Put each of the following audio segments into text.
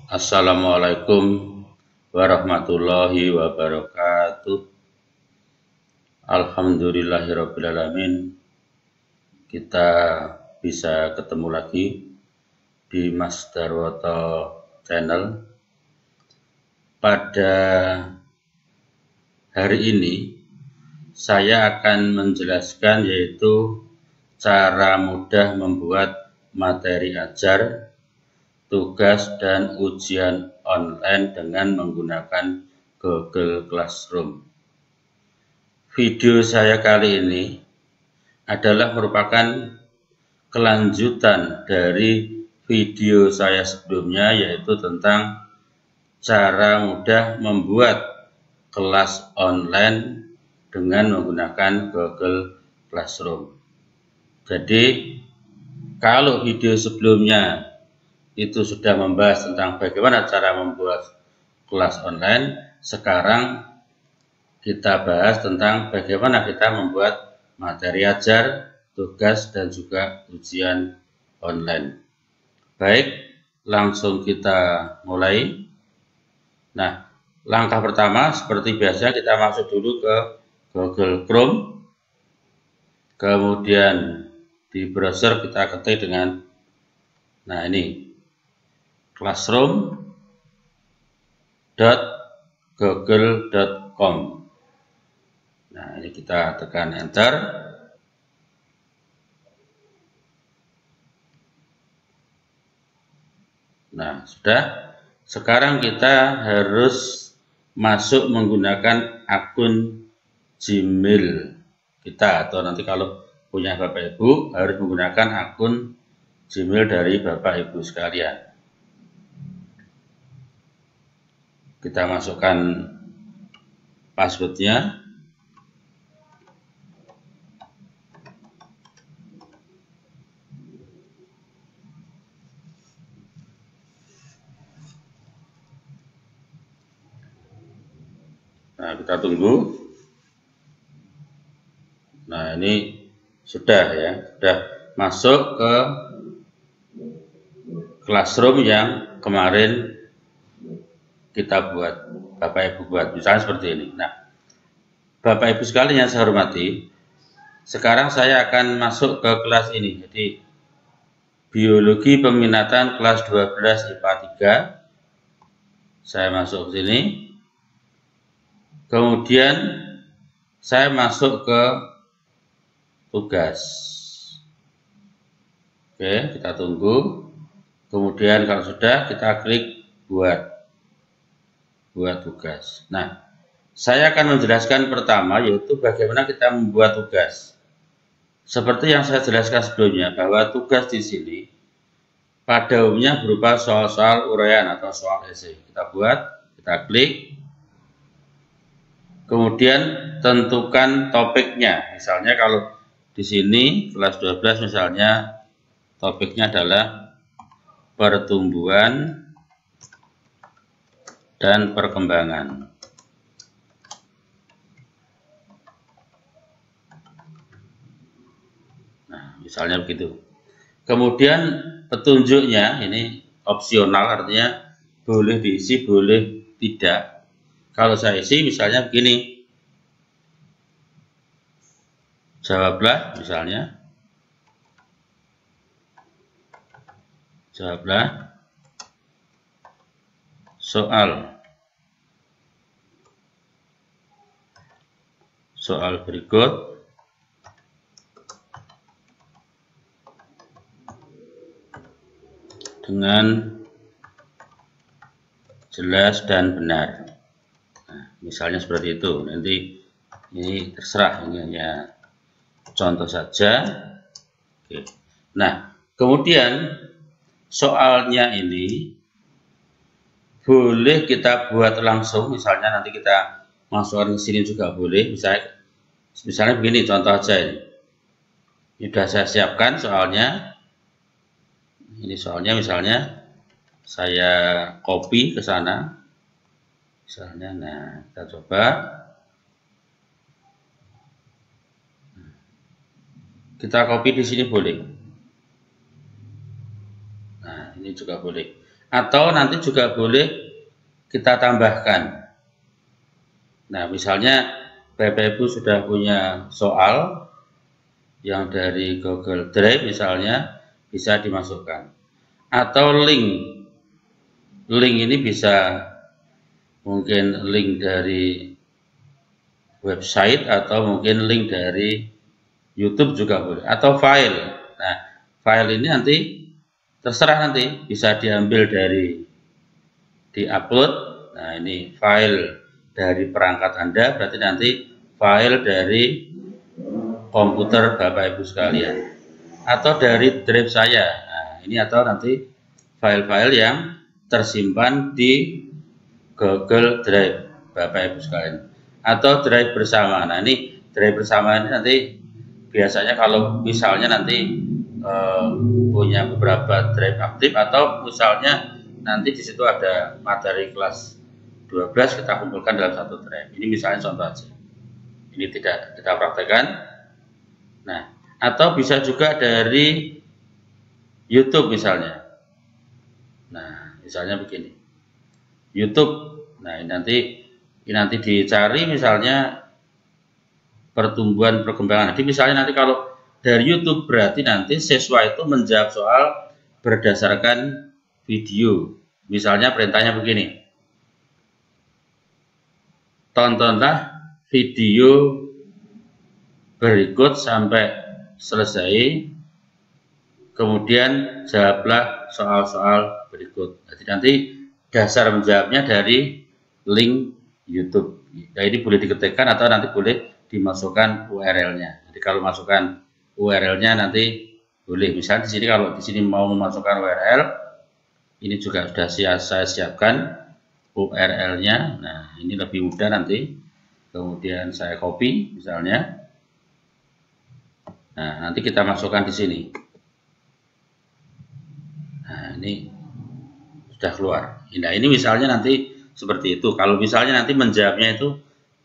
Assalamualaikum warahmatullahi wabarakatuh. Alhamdulillahirrabbilalamin. Kita bisa ketemu lagi di Mas Darwoto Channel. Pada hari ini saya akan menjelaskan yaitu cara mudah membuat materi ajar, tugas dan ujian online dengan menggunakan Google Classroom. Video saya kali ini adalah merupakan kelanjutan dari video saya sebelumnya, yaitu tentang cara mudah membuat kelas online dengan menggunakan Google Classroom. Jadi, kalau video sebelumnya itu sudah membahas tentang bagaimana cara membuat kelas online, sekarang kita bahas tentang bagaimana kita membuat materi ajar, tugas, dan juga ujian online. Baik, langsung kita mulai. Nah, langkah pertama seperti biasa kita masuk dulu ke Google Chrome. Kemudian di browser kita ketik dengan, nah ini, classroom.google.com. Nah, ini kita tekan enter. Nah, sudah. Sekarang kita harus masuk menggunakan akun Gmail kita, atau nanti kalau punya Bapak Ibu harus menggunakan akun Gmail dari Bapak Ibu sekalian. Kita masukkan passwordnya. Nah, kita tunggu. Nah, ini sudah ya, sudah masuk ke Classroom yang kemarin kita buat, Bapak Ibu buat, misalnya seperti ini. Nah, Bapak Ibu sekalian yang saya hormati, sekarang saya akan masuk ke kelas ini. Jadi, Biologi Peminatan kelas 12 IPA 3. Saya masuk ke sini. Kemudian saya masuk ke tugas. Oke, kita tunggu. Kemudian kalau sudah, kita klik buat tugas. Nah, saya akan menjelaskan pertama yaitu bagaimana kita membuat tugas. Seperti yang saya jelaskan sebelumnya, bahwa tugas di sini pada umumnya berupa soal-soal uraian atau soal esai. Kita buat, kita klik. Kemudian tentukan topiknya. Misalnya kalau di sini kelas 12 misalnya topiknya adalah pertumbuhan dan perkembangan. Nah, misalnya begitu. Kemudian petunjuknya ini opsional, artinya boleh diisi, boleh tidak. Kalau saya isi misalnya begini, jawablah misalnya, jawablah soal berikut dengan jelas dan benar. Nah, misalnya seperti itu. Nanti ini terserah, ini hanya contoh saja. Oke. Nah, kemudian soalnya ini boleh kita buat langsung, misalnya nanti kita masukkan ke sini juga boleh. Misalnya begini, contoh aja ini. Ini sudah saya siapkan soalnya. Ini soalnya misalnya saya copy ke sana. Misalnya, nah kita coba. Kita copy di sini boleh. Nah, ini juga boleh. atau nanti juga boleh kita tambahkan. Nah, misalnya Bapak Ibu sudah punya soal yang dari Google Drive misalnya, bisa dimasukkan. Atau link ini bisa mungkin link dari website atau mungkin link dari YouTube juga boleh, atau file. Nah, file ini nanti terserah, nanti bisa diambil dari di-upload. Nah, ini file dari perangkat Anda, berarti nanti file dari komputer Bapak Ibu sekalian, atau dari drive saya. Nah, ini atau nanti file-file yang tersimpan di Google Drive Bapak Ibu sekalian, atau drive bersama. Nah, ini drive bersama ini nanti biasanya kalau misalnya nanti punya beberapa drive aktif, atau misalnya nanti di situ ada materi kelas 12 kita kumpulkan dalam satu drive. Ini misalnya contoh aja. Ini tidak kita praktekkan. Nah, atau bisa juga dari YouTube misalnya. Nah, misalnya begini. YouTube. Nah, ini nanti dicari misalnya pertumbuhan perkembangan. Jadi misalnya nanti kalau dari YouTube berarti nanti siswa itu menjawab soal berdasarkan video. Misalnya perintahnya begini. Tontonlah video berikut sampai selesai, kemudian jawablah soal-soal berikut. Jadi nanti dasar menjawabnya dari link YouTube. Nah, ini boleh diketikkan atau nanti boleh dimasukkan URL-nya. Jadi kalau masukkan URL-nya nanti boleh. Misalnya di sini, kalau di sini mau memasukkan URL, ini juga sudah saya siapkan URL-nya. Nah, ini lebih mudah nanti. Kemudian saya copy misalnya. Nah, nanti kita masukkan di sini. Nah, ini sudah keluar. Nah, ini misalnya nanti seperti itu. Kalau misalnya nanti menjawabnya itu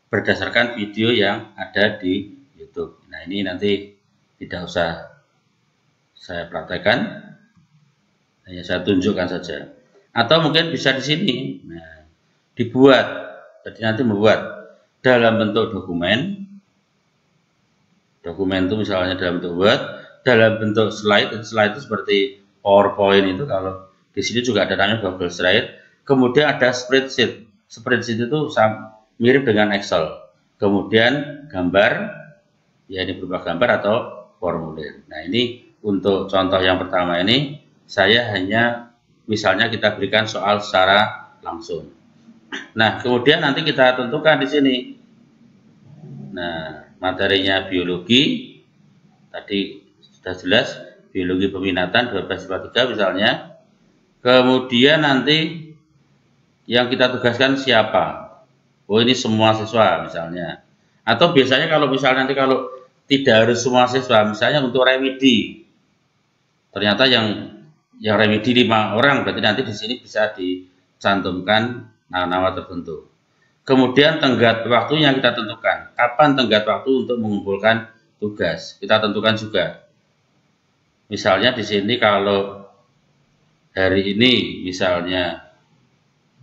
berdasarkan video yang ada di YouTube. Nah, ini nanti tidak usah saya praktekkan, hanya saya tunjukkan saja. Atau mungkin bisa di sini. Nah, dibuat. Jadi nanti membuat dalam bentuk dokumen. Dokumen itu misalnya dalam bentuk Word, dalam bentuk slide. Slide itu seperti PowerPoint itu, kalau di sini juga ada namanya Google Slide. Kemudian ada spreadsheet. Spreadsheet itu mirip dengan Excel. Kemudian gambar, ya ini berupa gambar atau formulir. Nah, ini untuk contoh yang pertama ini saya hanya misalnya kita berikan soal secara langsung. Nah, kemudian nanti kita tentukan di sini. Nah, materinya biologi, tadi sudah jelas, biologi peminatan 12/3 misalnya. Kemudian nanti yang kita tugaskan siapa? Oh, ini semua siswa misalnya. Atau biasanya kalau misalnya nanti kalau tidak harus semua siswa, misalnya untuk remedi, ternyata yang remedi 5 orang, berarti nanti di sini bisa dicantumkan nama tertentu. Kemudian tenggat waktunya kita tentukan. Kapan tenggat waktu untuk mengumpulkan tugas? Kita tentukan juga. Misalnya di sini kalau hari ini, misalnya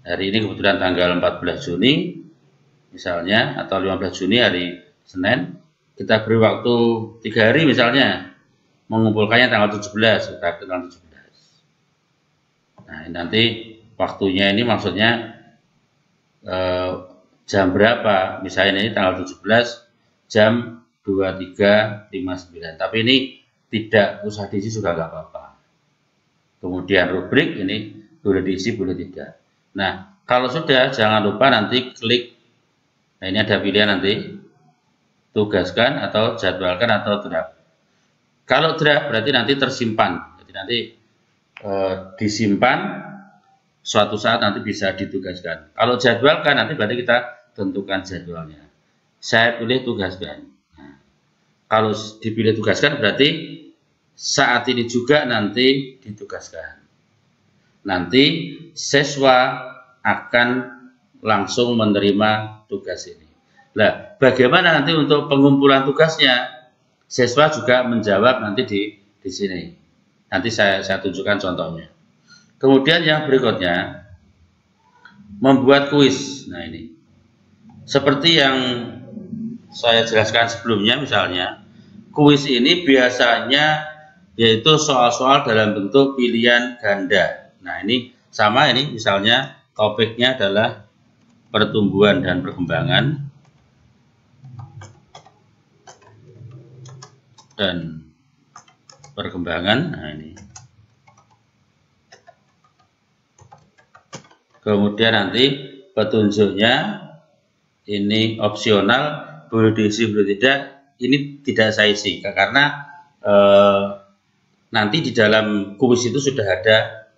hari ini kebetulan tanggal 14 Juni, misalnya, atau 15 Juni hari Senin, kita beri waktu 3 hari misalnya, mengumpulkannya tanggal 17, kita tanggal 17. Nah, nanti waktunya ini maksudnya jam berapa, misalnya ini tanggal 17 jam 23.59, tapi ini tidak usah diisi juga nggak apa-apa. Kemudian rubrik ini boleh diisi boleh tidak. Nah, kalau sudah jangan lupa nanti klik. Nah, ini ada pilihan nanti tugaskan atau jadwalkan atau draft. Kalau draft berarti nanti tersimpan, jadi nanti disimpan, suatu saat nanti bisa ditugaskan. Kalau jadwalkan nanti berarti kita tentukan jadwalnya. Saya pilih tugaskan. Nah, kalau dipilih tugaskan berarti saat ini juga nanti ditugaskan. Nanti siswa akan langsung menerima tugas ini. Nah, bagaimana nanti untuk pengumpulan tugasnya? Siswa juga menjawab nanti di sini. Nanti saya tunjukkan contohnya. Kemudian yang berikutnya, membuat kuis. Nah ini, seperti yang saya jelaskan sebelumnya, misalnya kuis ini biasanya yaitu soal-soal dalam bentuk pilihan ganda. Nah ini sama, ini misalnya topiknya adalah pertumbuhan dan perkembangan Nah ini, kemudian nanti petunjuknya ini opsional, boleh diisi boleh tidak, ini tidak saya isi karena nanti di dalam kuis itu sudah ada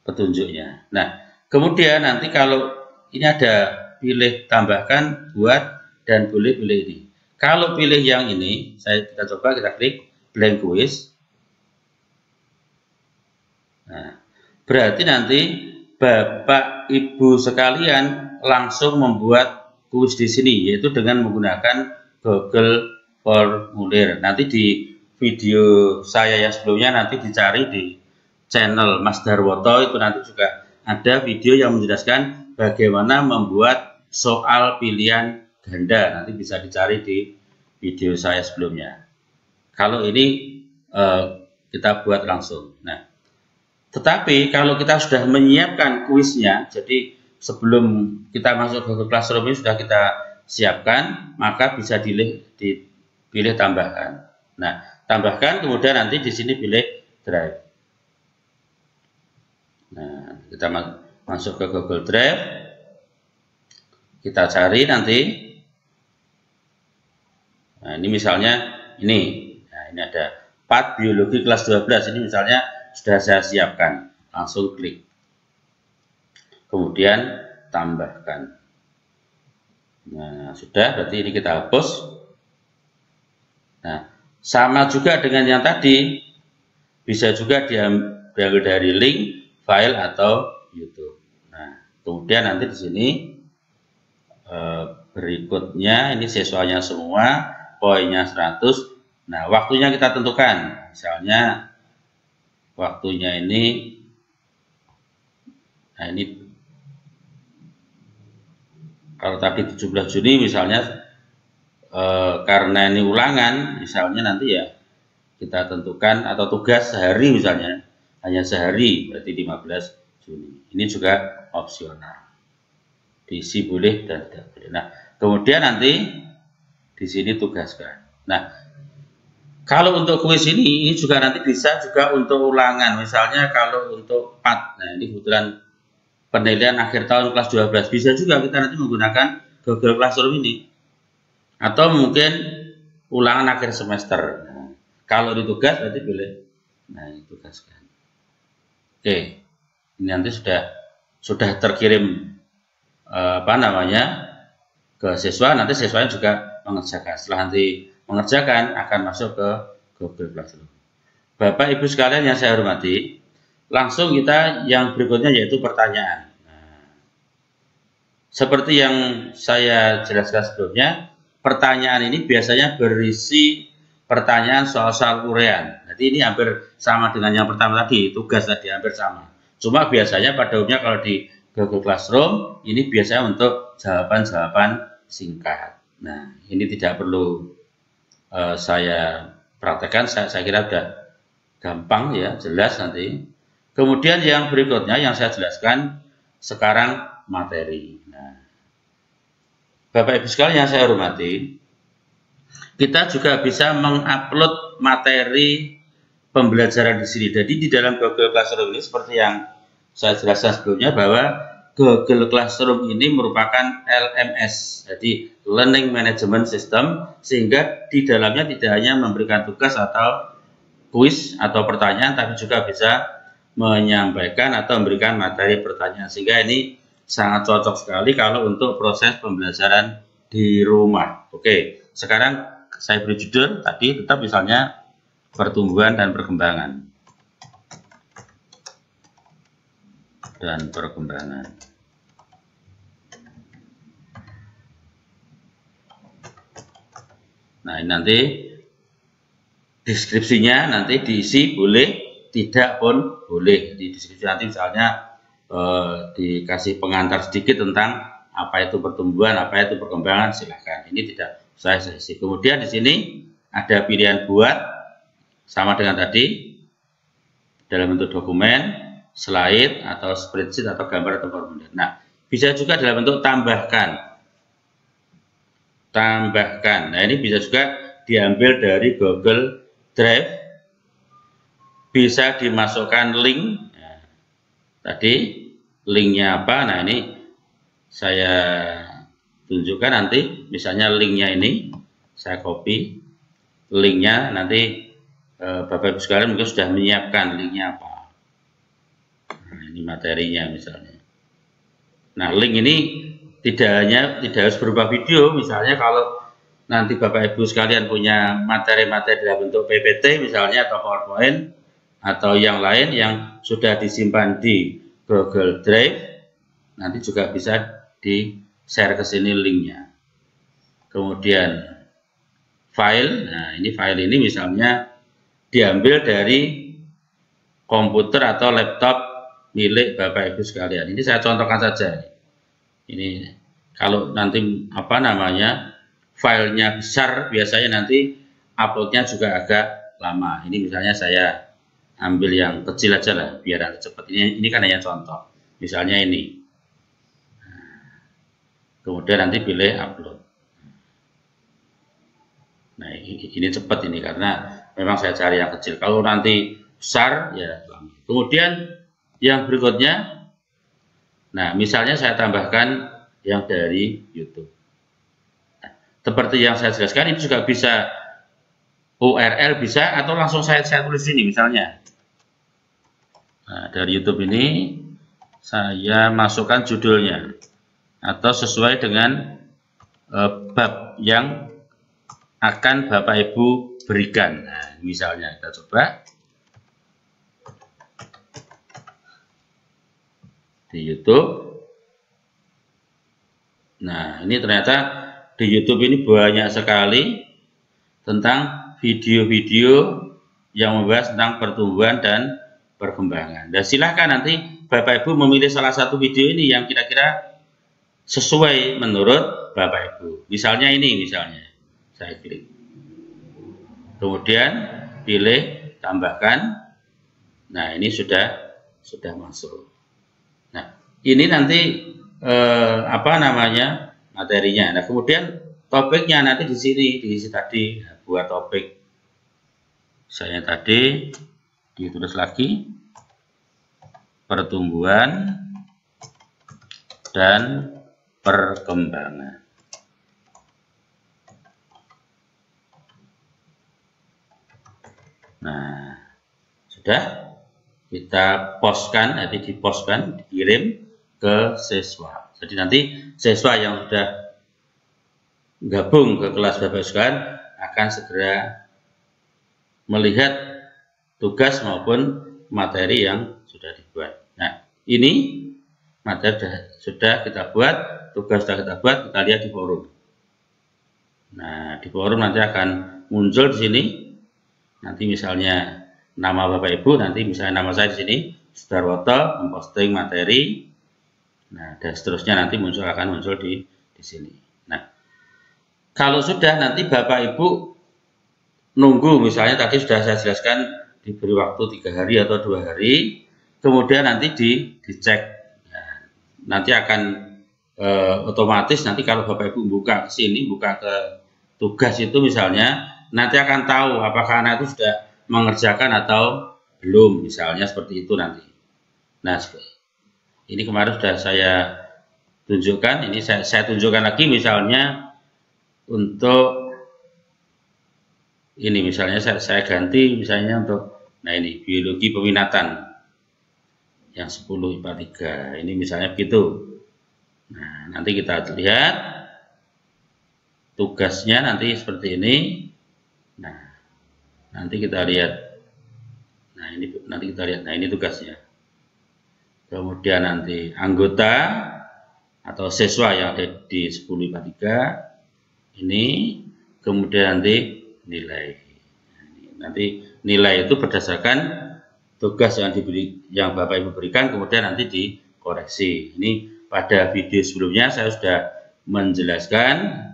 petunjuknya. Nah kemudian nanti kalau ini ada pilih tambahkan, buat, dan boleh pilih ini. Kalau pilih yang ini, kita coba, kita klik blank quiz. Nah, berarti nanti Bapak Ibu sekalian langsung membuat kuis di sini, yaitu dengan menggunakan Google Formulir. Nanti di video saya yang sebelumnya nanti dicari di channel Mas Darwoto, itu nanti juga ada video yang menjelaskan bagaimana membuat soal pilihan ganda. Nanti bisa dicari di video saya sebelumnya. Kalau ini kita buat langsung. Nah, tetapi kalau kita sudah menyiapkan kuisnya, jadi sebelum kita masuk ke Classroom ini sudah kita siapkan, maka bisa dipilih tambahkan. Nah, tambahkan, kemudian nanti di sini pilih Drive. Nah, kita masuk ke Google Drive, kita cari nanti. Nah, ini misalnya ini. Nah, ini ada part biologi kelas 12. Ini misalnya sudah saya siapkan. Langsung klik. Kemudian tambahkan. Nah, sudah, berarti ini kita hapus. Nah, sama juga dengan yang tadi. Bisa juga diambil dari link, file, atau YouTube. Nah, kemudian nanti di sini berikutnya ini siswanya semua, poinnya 100. Nah, waktunya kita tentukan. Misalnya waktunya ini, nah ini kalau tadi 17 Juni misalnya, karena ini ulangan, misalnya nanti ya kita tentukan, atau tugas sehari misalnya, hanya sehari, berarti 15 Juni. Ini juga opsional. Diisi boleh dan tidak boleh. Nah, kemudian nanti di sini tugaskan. Nah, kalau untuk kuis ini juga nanti bisa juga untuk ulangan. Misalnya kalau untuk PAT, nah ini kebetulan penilaian akhir tahun kelas 12, bisa juga kita nanti menggunakan Google Classroom ini. Atau mungkin ulangan akhir semester. Nah, kalau di tugas berarti pilih, nah ini tugaskan. Oke, ini nanti sudah terkirim ke siswa. Nanti siswanya juga mengerjakan. Setelah nanti mengerjakan akan masuk ke Google Classroom. Bapak Ibu sekalian yang saya hormati, langsung kita yang berikutnya yaitu pertanyaan. Nah, seperti yang saya jelaskan sebelumnya, pertanyaan ini biasanya berisi pertanyaan soal-soal uraian. Jadi ini hampir sama dengan yang pertama tadi, tugas tadi hampir sama. Cuma biasanya pada umumnya kalau di Google Classroom ini biasanya untuk jawaban-jawaban singkat. Nah, ini tidak perlu saya praktekkan, saya kira sudah gampang ya, jelas nanti. Kemudian yang berikutnya yang saya jelaskan sekarang materi. Nah, Bapak Ibu sekalian yang saya hormati, kita juga bisa mengupload materi pembelajaran di sini. Jadi di dalam Google Classroom ini seperti yang saya jelaskan sebelumnya, bahwa Google Classroom ini merupakan LMS, jadi Learning Management System, sehingga di dalamnya tidak hanya memberikan tugas atau kuis atau pertanyaan, tapi juga bisa menyampaikan atau memberikan materi pertanyaan, sehingga ini sangat cocok sekali kalau untuk proses pembelajaran di rumah. Oke, sekarang saya beri judul tadi tetap misalnya pertumbuhan dan perkembangan. Nah, ini nanti deskripsinya nanti diisi boleh, tidak pun boleh. Di diskusi nanti misalnya dikasih pengantar sedikit tentang apa itu pertumbuhan, apa itu perkembangan, silahkan. Ini tidak saya sesi. Kemudian di sini ada pilihan buat sama dengan tadi dalam bentuk dokumen, slide atau spreadsheet atau gambar atau formulir. Nah, bisa juga dalam bentuk tambahkan. Nah, ini bisa juga diambil dari Google Drive. Bisa dimasukkan link. Nah, tadi linknya apa? Nah, ini saya tunjukkan nanti. Misalnya linknya ini saya copy. Linknya nanti Bapak Ibu sekalian mungkin sudah menyiapkan linknya apa. Nah, ini materinya misalnya. Nah, link ini tidak harus berupa video. Misalnya kalau nanti Bapak Ibu sekalian punya materi-materi dalam bentuk PPT misalnya atau PowerPoint atau yang lain yang sudah disimpan di Google Drive, nanti juga bisa di-share ke sini linknya. Kemudian file, nah ini file ini misalnya diambil dari komputer atau laptop milik Bapak Ibu sekalian. Ini saya contohkan saja. Ini kalau nanti apa namanya filenya besar, biasanya nanti uploadnya juga agak lama. Ini misalnya saya ambil yang kecil aja lah, biar nanti cepat. Ini kan hanya contoh. Misalnya ini. Kemudian nanti pilih upload. Nah, ini cepat ini karena memang saya cari yang kecil. Kalau nanti besar, ya lama. Kemudian yang berikutnya, nah misalnya saya tambahkan yang dari YouTube. Nah, seperti yang saya jelaskan, ini juga bisa URL bisa atau langsung saya tulis sini misalnya. Nah, dari YouTube ini saya masukkan judulnya atau sesuai dengan bab yang akan Bapak Ibu berikan. Nah, misalnya kita coba di YouTube. Nah, ini ternyata di YouTube ini banyak sekali tentang video-video yang membahas tentang pertumbuhan dan perkembangan. Dan silahkan nanti Bapak Ibu memilih salah satu video ini yang kira-kira sesuai menurut Bapak Ibu. Misalnya ini, misalnya saya klik. Kemudian pilih tambahkan. Nah, ini sudah masuk. Nah, ini nanti apa namanya materinya. Nah, kemudian topiknya nanti di sini tadi. Nah, buat topik saya tadi ditulis lagi pertumbuhan dan perkembangan. Nah, sudah kita postkan, nanti dipostkan, dikirim ke siswa. Jadi nanti siswa yang sudah gabung ke kelas Bapak sekalian akan segera melihat tugas maupun materi yang sudah dibuat. Nah, ini materi sudah kita buat, tugas sudah kita buat, kita lihat di forum. Nah, di forum nanti akan muncul di sini. Nanti misalnya nama Bapak Ibu, nanti misalnya nama saya di sini, Sudarwoto, memposting materi. Nah, dan seterusnya nanti akan muncul di sini. Nah, kalau sudah nanti Bapak Ibu nunggu, misalnya tadi sudah saya jelaskan diberi waktu 3 hari atau 2 hari, kemudian nanti dicek. Nah, nanti akan otomatis nanti kalau Bapak Ibu buka ke sini, buka ke tugas itu misalnya, nanti akan tahu apakah anak itu sudah mengerjakan atau belum, misalnya seperti itu nanti. Nah, ini kemarin sudah saya tunjukkan, ini saya tunjukkan lagi misalnya untuk ini misalnya saya ganti misalnya untuk, nah ini biologi peminatan yang 10 IPA 3, ini misalnya begitu. Nah, nanti kita lihat tugasnya nanti seperti ini. Nah, nanti kita lihat. Nah, ini nanti kita lihat. Nah, ini tugasnya. Kemudian nanti anggota atau siswa yang ada di 10 IPA 3 ini, kemudian nanti nilai. Nanti nilai itu berdasarkan tugas yang Bapak Ibu berikan kemudian nanti dikoreksi. Ini pada video sebelumnya saya sudah menjelaskan.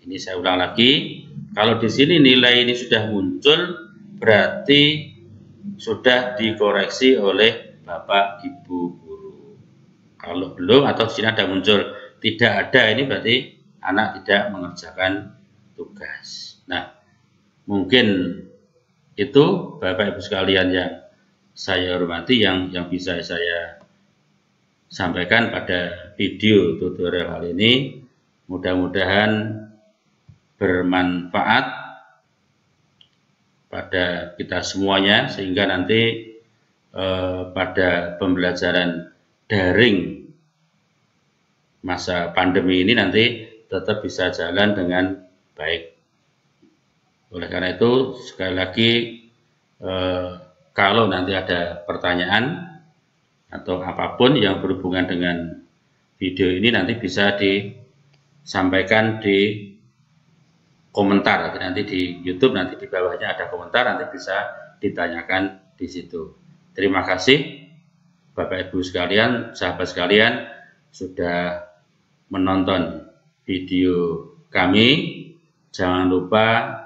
Ini saya ulang lagi. Kalau di sini nilai ini sudah muncul, berarti sudah dikoreksi oleh Bapak Ibu guru. Kalau belum atau di sini ada muncul tidak ada, ini berarti anak tidak mengerjakan tugas. Nah, mungkin itu Bapak Ibu sekalian yang saya hormati yang bisa saya sampaikan pada video tutorial kali ini. Mudah-mudahan bermanfaat pada kita semuanya sehingga nanti pada pembelajaran daring masa pandemi ini nanti tetap bisa jalan dengan baik. Oleh karena itu sekali lagi kalau nanti ada pertanyaan atau apapun yang berhubungan dengan video ini nanti bisa disampaikan di komentar. Nanti di YouTube nanti di bawahnya ada komentar, nanti bisa ditanyakan di situ. Terima kasih Bapak Ibu sekalian, sahabat sekalian sudah menonton video kami. Jangan lupa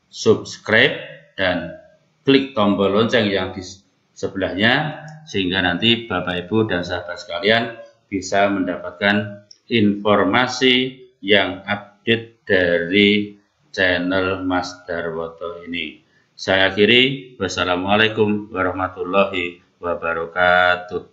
subscribe dan klik tombol lonceng yang di sebelahnya sehingga nanti Bapak Ibu dan sahabat sekalian bisa mendapatkan informasi yang update dari channel Mas Darwoto ini. Saya akhiri, wassalamualaikum warahmatullahi wabarakatuh.